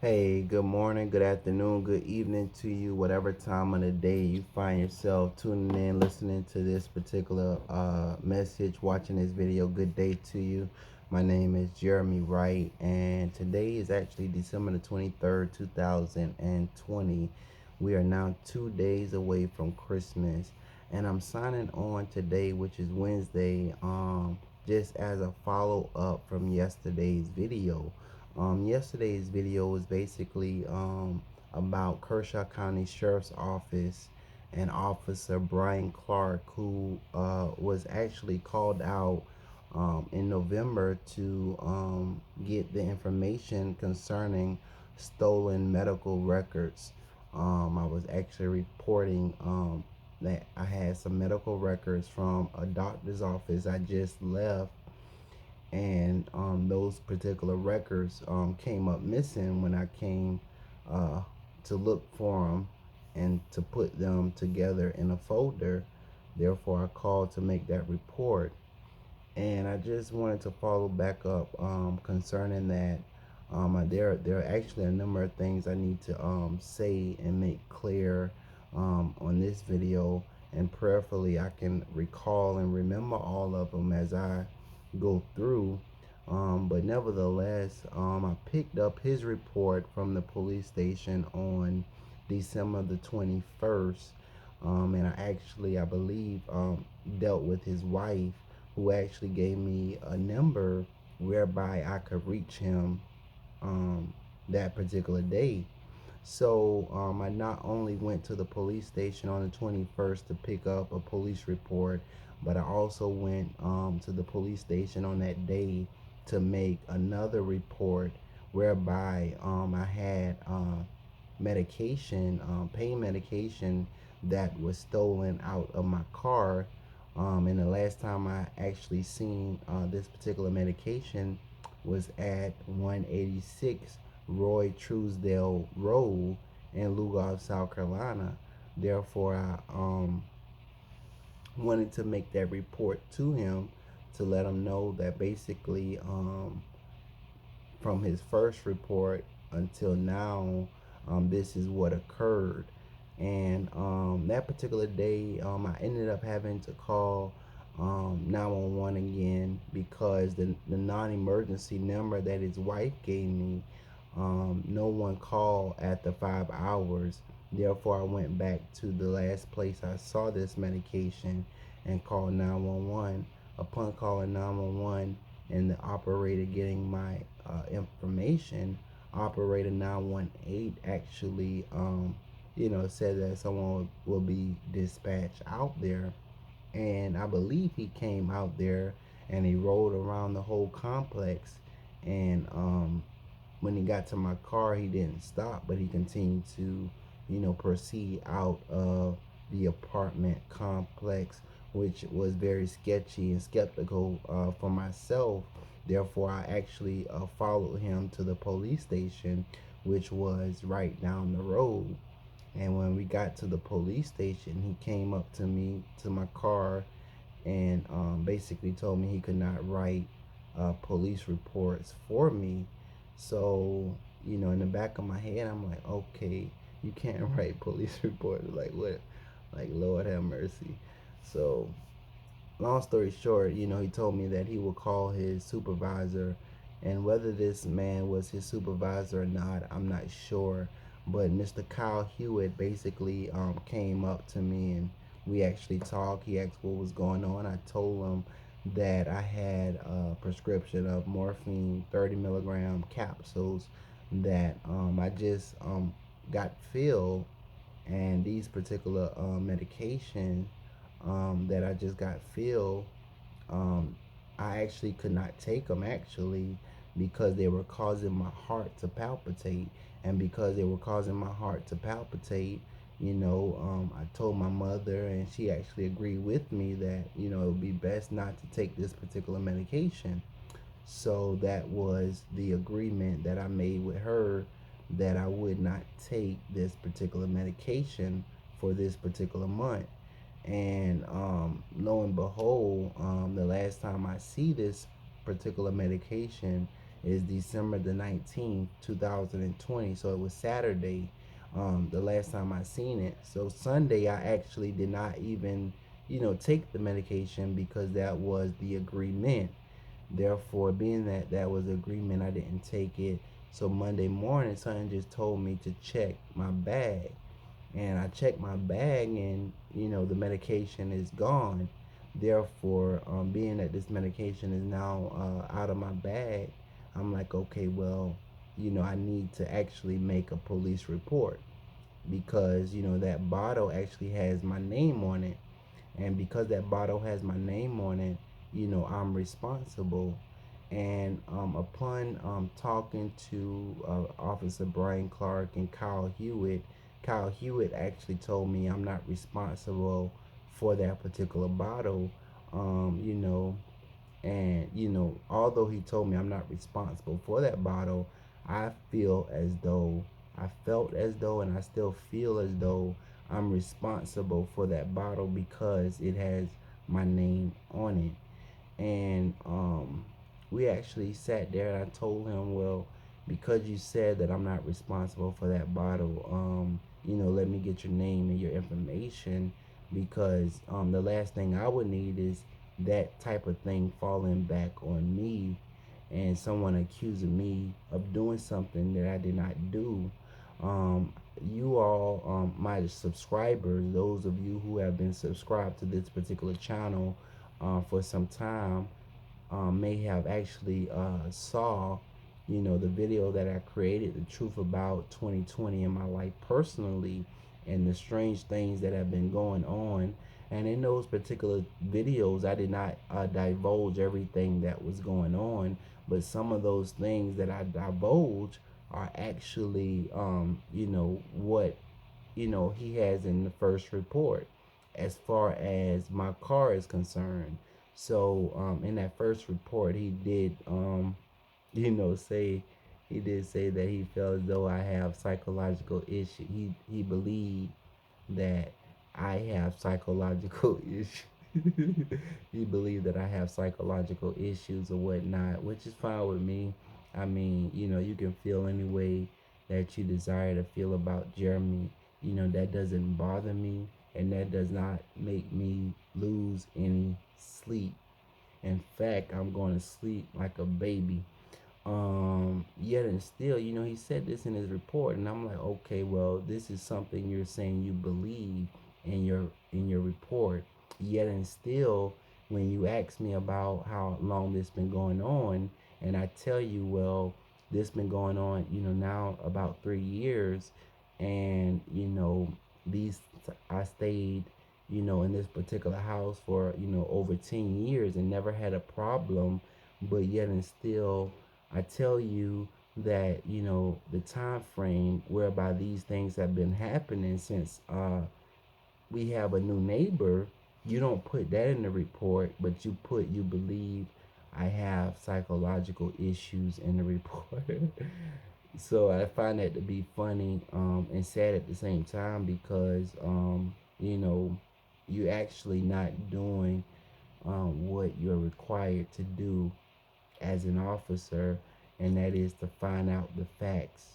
Hey, good morning, good afternoon, good evening to you, whatever time of the day you find yourself tuning in, listening to this particular message, watching this video. Good day to you. My name is Jerrie'Me Wright, and today is actually December the 23rd, 2020. We are now 2 days away from Christmas, and I'm signing on today, which is Wednesday, just as a follow up from yesterday's video. Yesterday's video was basically about Kershaw County Sheriff's Office and Officer Brian Clark, who was actually called out in November to get the information concerning stolen medical records. I was actually reporting that I had some medical records from a doctor's office I just left, and those particular records came up missing when I came uh, to look for them and to put them together in a folder. Therefore, I called to make that report, and I just wanted to follow back up concerning that. There are actually a number of things I need to say and make clear on this video, and prayerfully I can recall and remember all of them as I go through. But nevertheless, I picked up his report from the police station on December the 21st, and I believe, dealt with his wife, who actually gave me a number whereby I could reach him that particular day. So I not only went to the police station on the 21st to pick up a police report, but I also went to the police station on that day to make another report whereby I had medication, pain medication that was stolen out of my car. And the last time I actually seen this particular medication was at 186 Roy Truesdale Road in Lugard, South Carolina. Therefore, I wanted to make that report to him to let him know that basically, from his first report until now, this is what occurred. And that particular day, I ended up having to call 911 again because the non-emergency number that his wife gave me, no one called after 5 hours. Therefore, I went back to the last place I saw this medication and called 911. Upon calling 911 and the operator getting my information, operator 918 actually, said that someone will be dispatched out there. And I believe he came out there and he rode around the whole complex. And when he got to my car, he didn't stop, but he continued to, proceed out of the apartment complex, which was very sketchy and skeptical for myself. Therefore, I actually followed him to the police station, which was right down the road. And when we got to the police station, he came up to me, to my car, and basically told me he could not write police reports for me. So, in the back of my head, I'm like, okay, you can't write police reports. Like, what? Like, Lord have mercy. So, long story short, he told me that he would call his supervisor, and whether this man was his supervisor or not, I'm not sure. But Mr. Kyle Hewitt basically came up to me and we actually talked. He asked what was going on. I told him that I had a prescription of morphine 30 milligram capsules that I just got filled, and these particular medication that I just got filled, um, I actually could not take them actually because they were causing my heart to palpitate. And because they were causing my heart to palpitate, I told my mother, and she actually agreed with me that, it would be best not to take this particular medication. So that was the agreement that I made with her, that I would not take this particular medication for this particular month. And lo and behold, the last time I see this particular medication is December the 19th, 2020. So it was Saturday, the last time I seen it. So Sunday, I actually did not even, take the medication because that was the agreement. Therefore, being that that was the agreement, I didn't take it. So Monday morning, someone just told me to check my bag, and I checked my bag, and the medication is gone. Therefore, being that this medication is now out of my bag, I'm like, okay, well, I need to actually make a police report because that bottle actually has my name on it, and because that bottle has my name on it, I'm responsible. And upon talking to Officer Brian Clark and Kyle Hewitt actually told me I'm not responsible for that particular bottle. Um, you know, and although he told me I'm not responsible for that bottle, I feel as though I felt as though, and I still feel as though I'm responsible for that bottle because it has my name on it. And we actually sat there, and I told him, well, because you said that I'm not responsible for that bottle, let me get your name and your information, because the last thing I would need is that type of thing falling back on me and someone accusing me of doing something that I did not do. Um, you all, my subscribers, those of you who have been subscribed to this particular channel for some time, may have actually saw, the video that I created, the truth about 2020 in my life personally, and the strange things that have been going on. And in those particular videos, I did not divulge everything that was going on, but some of those things that I divulge are actually, what he has in the first report as far as my car is concerned. So in that first report, he did, say he did say that he felt as though I have psychological issues. He believed that I have psychological issues. He believed that I have psychological issues or whatnot, which is fine with me. I mean, you can feel any way that you desire to feel about Jerrie'Me. That doesn't bother me, and that does not make me lose any sleep. In fact, I'm going to sleep like a baby. Yet and still, he said this in his report, and I'm like, okay, well, this is something you're saying you believe in your report. Yet and still, when you ask me about how long this been going on, and I tell you, well, this been going on, now about 3 years, and these I stayed, in this particular house for over 10 years and never had a problem, but yet and still I tell you that the time frame whereby these things have been happening since we have a new neighbor. You don't put that in the report, but you believe I have psychological issues in the report. So I find that to be funny and sad at the same time, because you know you actually not doing what you're required to do as an officer, and that is to find out the facts.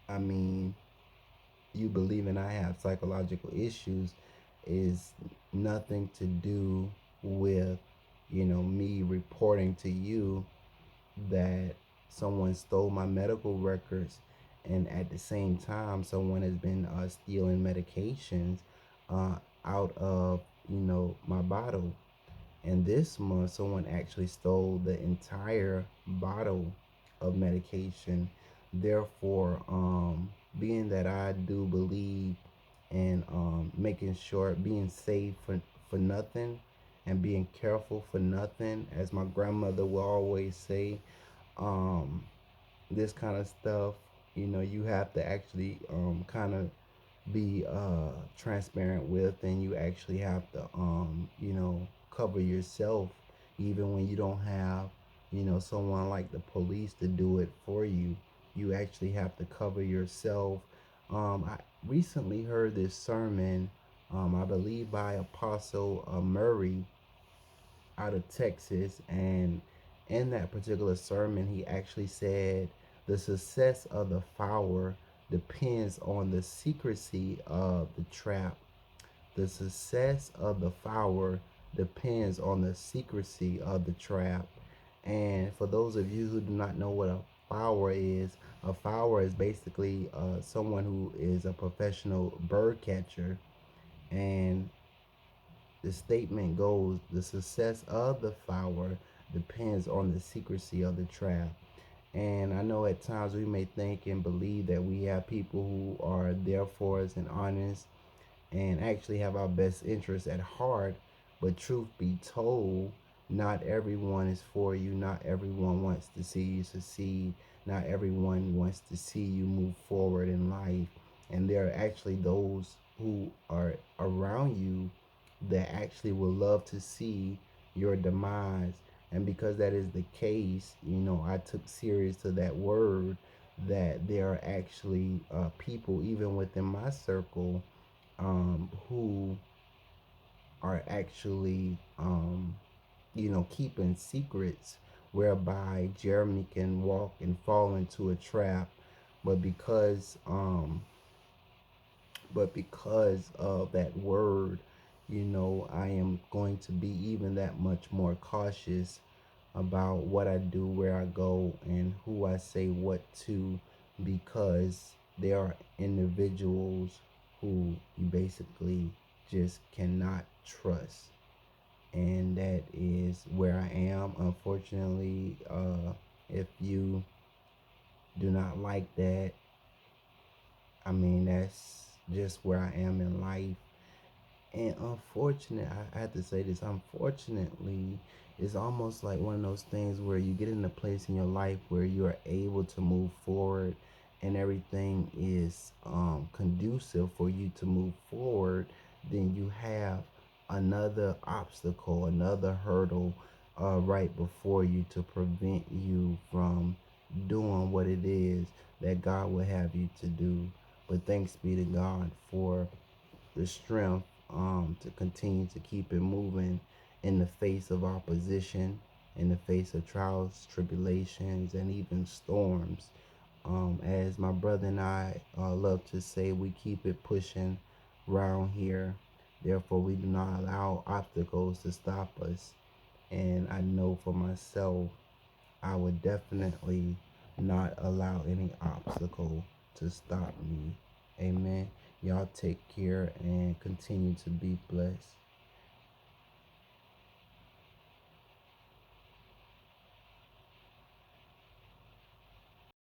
I mean, you believing I have psychological issues is nothing to do with, me reporting to you that someone stole my medical records, and at the same time someone has been stealing medications uh, out of my bottle. And this month, someone actually stole the entire bottle of medication. Therefore, being that I do believe in making sure being safe for nothing and being careful for nothing, as my grandmother will always say, um, this kind of stuff, you have to actually kind of be transparent with, and you actually have to cover yourself, even when you don't have someone like the police to do it for you. You actually have to cover yourself. I recently heard this sermon, I believe by Apostle Murray out of Texas, and in that particular sermon, he actually said the success of the Fowler depends on the secrecy of the trap. The success of the Fowler depends on the secrecy of the trap. And for those of you who do not know what a fowler is basically someone who is a professional bird catcher. And the statement goes, the success of the fowler depends on the secrecy of the trap. And I know at times we may think and believe that we have people who are there for us and honest and actually have our best interests at heart. But truth be told, not everyone is for you. Not everyone wants to see you succeed. Not everyone wants to see you move forward in life. And there are actually those who are around you that actually would love to see your demise. And because that is the case, I took serious to that word that there are actually people, even within my circle, who are actually, keeping secrets whereby Jerrie'Me can walk and fall into a trap, but because of that word, I am going to be even that much more cautious about what I do, where I go, and who I say what to, because there are individuals who you basically just cannot trust. And that is where I am. Unfortunately, if you do not like that, I mean, that's just where I am in life. And I have to say this, unfortunately, it's almost like one of those things where you get in a place in your life where you are able to move forward and everything is conducive for you to move forward. Then you have another obstacle, another hurdle right before you to prevent you from doing what it is that God would have you to do. But thanks be to God for the strength to continue to keep it moving in the face of opposition, in the face of trials, tribulations, and even storms. As my brother and I love to say, we keep it pushing round here. Therefore, we do not allow obstacles to stop us. And I know for myself, I would definitely not allow any obstacle to stop me. Amen. Y'all take care and continue to be blessed.